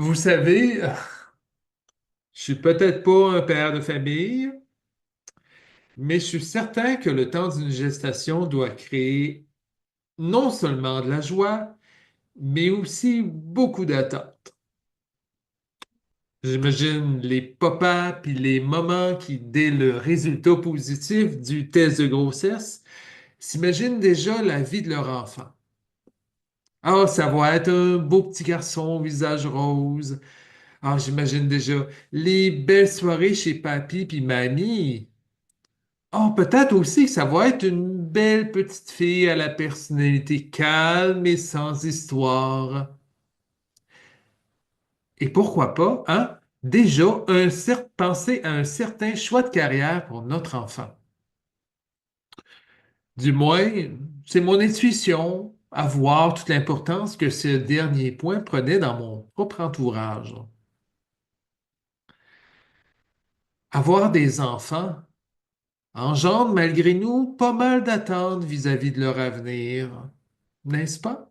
Vous savez, je suis peut-être pas un père de famille, mais je suis certain que le temps d'une gestation doit créer non seulement de la joie, mais aussi beaucoup d'attentes. J'imagine les papas puis les mamans qui, dès le résultat positif du test de grossesse, s'imaginent déjà la vie de leur enfant. Ah, ça va être un beau petit garçon au visage rose. Ah, j'imagine déjà les belles soirées chez papy puis mamie. Oh, peut-être aussi que ça va être une belle petite fille à la personnalité calme et sans histoire. Et pourquoi pas, hein? Déjà, penser à un certain choix de carrière pour notre enfant. Du moins, c'est mon intuition à voir toute l'importance que ce dernier point prenait dans mon propre entourage. Avoir des enfants engendre malgré nous pas mal d'attentes vis-à-vis de leur avenir, n'est-ce pas?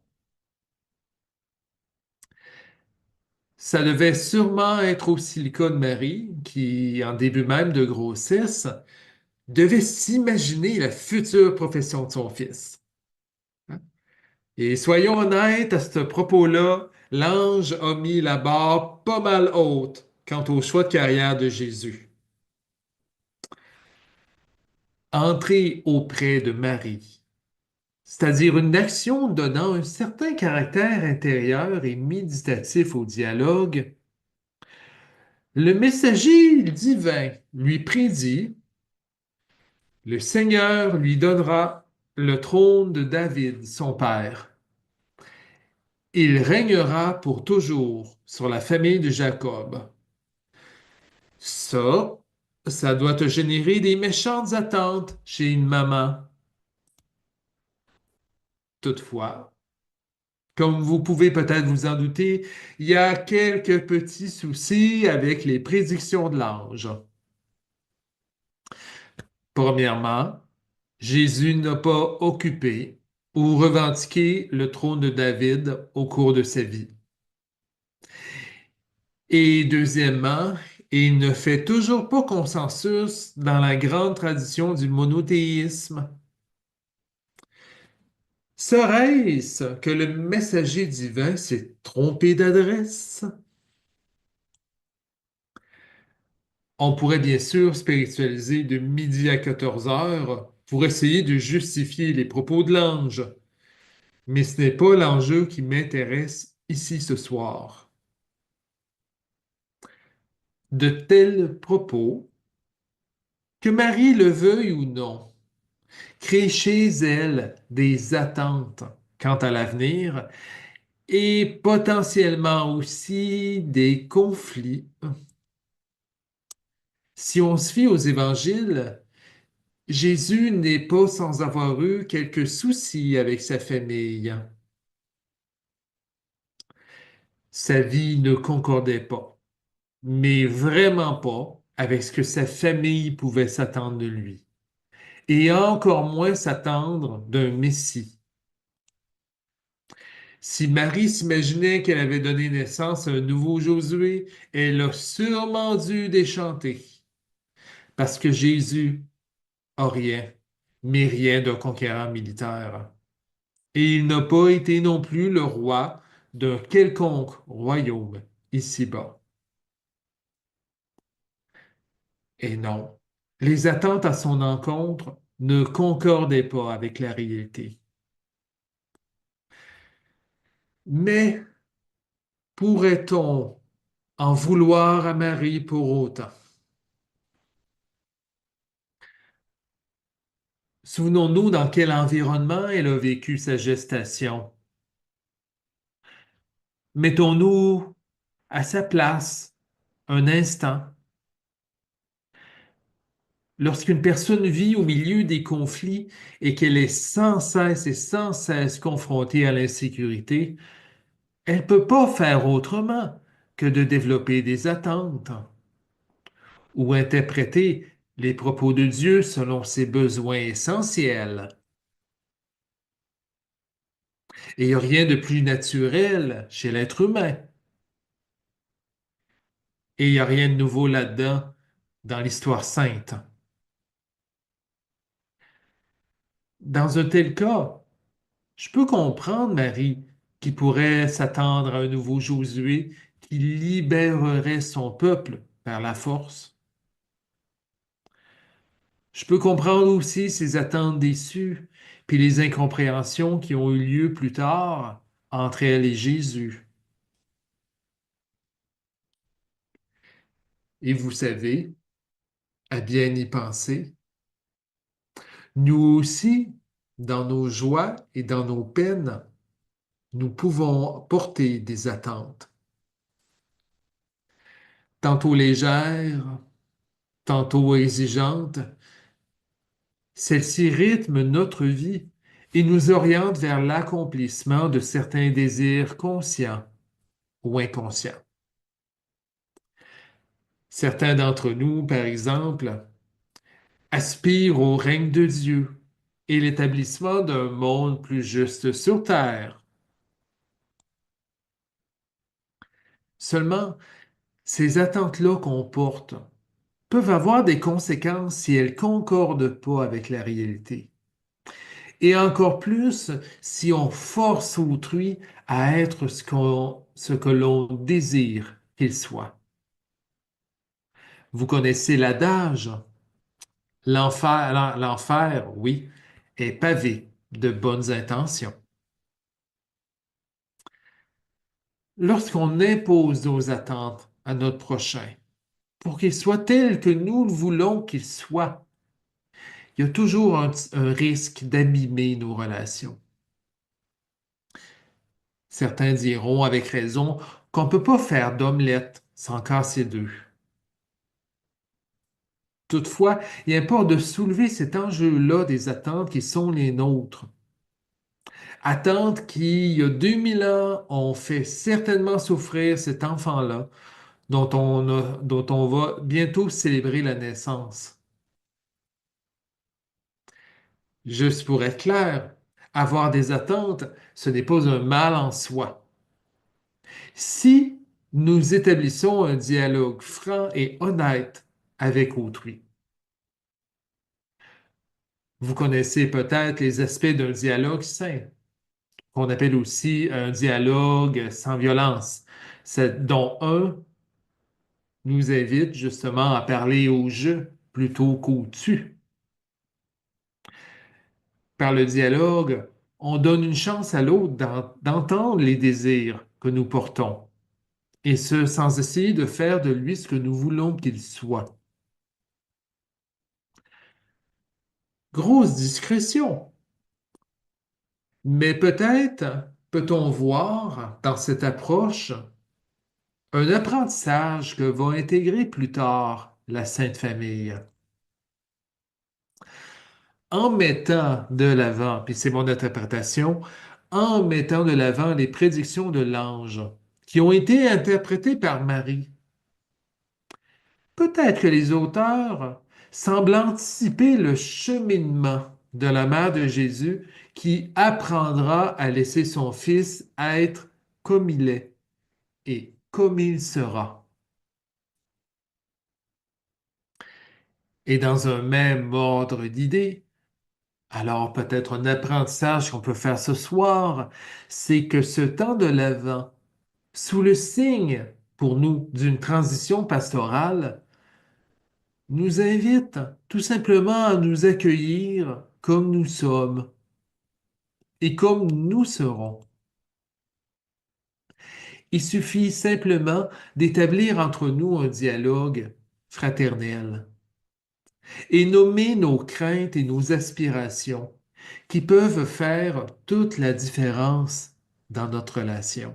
Ça devait sûrement être aussi le cas de Marie, qui, en début même de grossesse, devait s'imaginer la future profession de son fils. Hein? Et soyons honnêtes à ce propos-là, l'ange a mis la barre pas mal haute quant au choix de carrière de Jésus. Entrer auprès de Marie, c'est-à-dire une action donnant un certain caractère intérieur et méditatif au dialogue, le messager divin lui prédit: le Seigneur lui donnera le trône de David, son père. Il régnera pour toujours sur la famille de Jacob. Ça, ça doit te générer des méchantes attentes chez une maman. Toutefois, comme vous pouvez peut-être vous en douter, il y a quelques petits soucis avec les prédictions de l'ange. Premièrement, Jésus n'a pas occupé ou revendiqué le trône de David au cours de sa vie. Et deuxièmement, il ne fait toujours pas consensus dans la grande tradition du monothéisme. Serait-ce que le messager divin s'est trompé d'adresse? On pourrait bien sûr spiritualiser de midi à 14 heures pour essayer de justifier les propos de l'ange, mais ce n'est pas l'enjeu qui m'intéresse ici ce soir. De tels propos, que Marie le veuille ou non, créent chez elle des attentes quant à l'avenir et potentiellement aussi des conflits. Si on se fie aux évangiles, Jésus n'est pas sans avoir eu quelques soucis avec sa famille. Sa vie ne concordait pas, mais vraiment pas avec ce que sa famille pouvait s'attendre de lui, et encore moins s'attendre d'un Messie. Si Marie s'imaginait qu'elle avait donné naissance à un nouveau Josué, elle a sûrement dû déchanter, parce que Jésus a rien, mais rien d'un conquérant militaire. Et il n'a pas été non plus le roi d'un quelconque royaume ici-bas. Et non, les attentes à son encontre ne concordaient pas avec la réalité. Mais pourrait-on en vouloir à Marie pour autant? Souvenons-nous dans quel environnement elle a vécu sa gestation. Mettons-nous à sa place un instant. Lorsqu'une personne vit au milieu des conflits et qu'elle est sans cesse et sans cesse confrontée à l'insécurité, elle ne peut pas faire autrement que de développer des attentes ou interpréter les propos de Dieu selon ses besoins essentiels. Et il n'y a rien de plus naturel chez l'être humain. Et il n'y a rien de nouveau là-dedans dans l'histoire sainte. Dans un tel cas, je peux comprendre Marie qui pourrait s'attendre à un nouveau Josué qui libérerait son peuple par la force. Je peux comprendre aussi ses attentes déçues, puis les incompréhensions qui ont eu lieu plus tard entre elle et Jésus. Et vous savez, à bien y penser, nous aussi, dans nos joies et dans nos peines, nous pouvons porter des attentes, tantôt légères, tantôt exigeantes. Celles-ci rythment notre vie et nous orientent vers l'accomplissement de certains désirs conscients ou inconscients. Certains d'entre nous, par exemple, aspirent au règne de Dieu et l'établissement d'un monde plus juste sur Terre. Seulement, ces attentes-là qu'on porte peuvent avoir des conséquences si elles ne concordent pas avec la réalité. Et encore plus si on force autrui à être ce que l'on désire qu'il soit. Vous connaissez l'adage, l'enfer, oui, est pavé de bonnes intentions. Lorsqu'on impose nos attentes à notre prochain pour qu'il soit tel que nous le voulons qu'il soit, il y a toujours un risque d'abîmer nos relations. Certains diront avec raison qu'on ne peut pas faire d'omelette sans casser d'œufs. Toutefois, il importe de soulever cet enjeu-là des attentes qui sont les nôtres. Attentes qui, il y a 2000 ans, ont fait certainement souffrir cet enfant-là dont on va bientôt célébrer la naissance. Juste pour être clair, avoir des attentes, ce n'est pas un mal en soi. Si nous établissons un dialogue franc et honnête avec autrui. Vous connaissez peut-être les aspects d'un dialogue sain, qu'on appelle aussi un dialogue sans violence, dont un nous invite justement à parler au je plutôt qu'au tu. Par le dialogue, on donne une chance à l'autre d'entendre les désirs que nous portons, et ce, sans essayer de faire de lui ce que nous voulons qu'il soit. Grosse discrétion, mais peut-être peut-on voir dans cette approche un apprentissage que va intégrer plus tard la Sainte Famille. En mettant de l'avant, puis c'est mon interprétation, en mettant de l'avant les prédictions de l'ange qui ont été interprétées par Marie. Peut-être que les auteurs semblent anticiper le cheminement de la mère de Jésus qui apprendra à laisser son fils être comme il est et comme il sera. Et dans un même ordre d'idées, alors peut-être un apprentissage qu'on peut faire ce soir, c'est que ce temps de l'Avent, sous le signe pour nous d'une transition pastorale, nous invite tout simplement à nous accueillir comme nous sommes et comme nous serons. Il suffit simplement d'établir entre nous un dialogue fraternel et nommer nos craintes et nos aspirations qui peuvent faire toute la différence dans notre relation.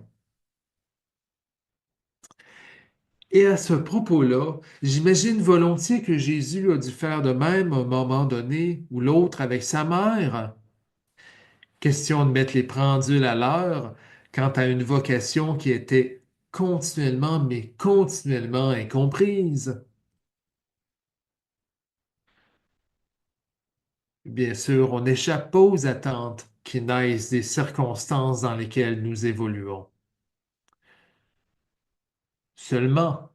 Et à ce propos-là, j'imagine volontiers que Jésus a dû faire de même à un moment donné ou l'autre avec sa mère. Question de mettre les pendules à l'heure quant à une vocation qui était continuellement, mais continuellement incomprise. Bien sûr, on n'échappe pas aux attentes qui naissent des circonstances dans lesquelles nous évoluons. Seulement,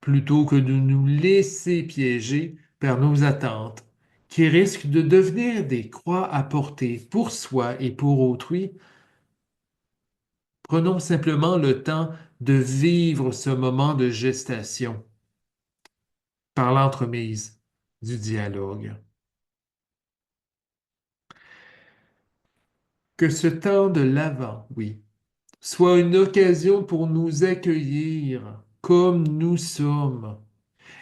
plutôt que de nous laisser piéger par nos attentes, qui risquent de devenir des croix à porter pour soi et pour autrui. Prenons simplement le temps de vivre ce moment de gestation par l'entremise du dialogue. Que ce temps de l'Avent, oui, soit une occasion pour nous accueillir comme nous sommes,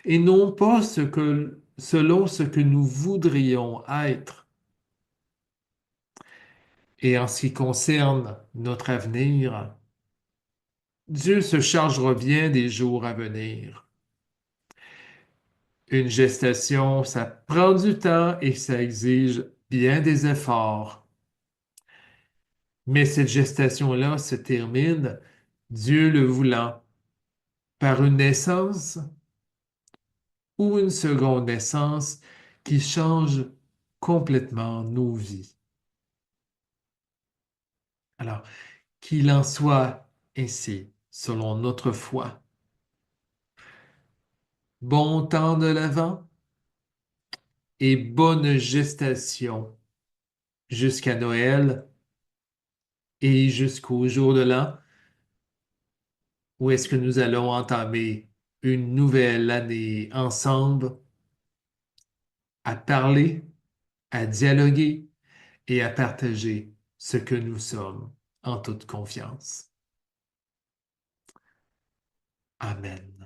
et non pas selon ce que nous voudrions être. Et en ce qui concerne notre avenir, Dieu se chargera bien des jours à venir. Une gestation, ça prend du temps et ça exige bien des efforts. Mais cette gestation-là se termine, Dieu le voulant, par une naissance ou une seconde naissance qui change complètement nos vies. Alors, qu'il en soit ainsi, selon notre foi. Bon temps de l'Avent et bonne gestation jusqu'à Noël et jusqu'au jour de l'an, où est-ce que nous allons entamer une nouvelle année ensemble à parler, à dialoguer et à partager ce que nous sommes en toute confiance. Amen.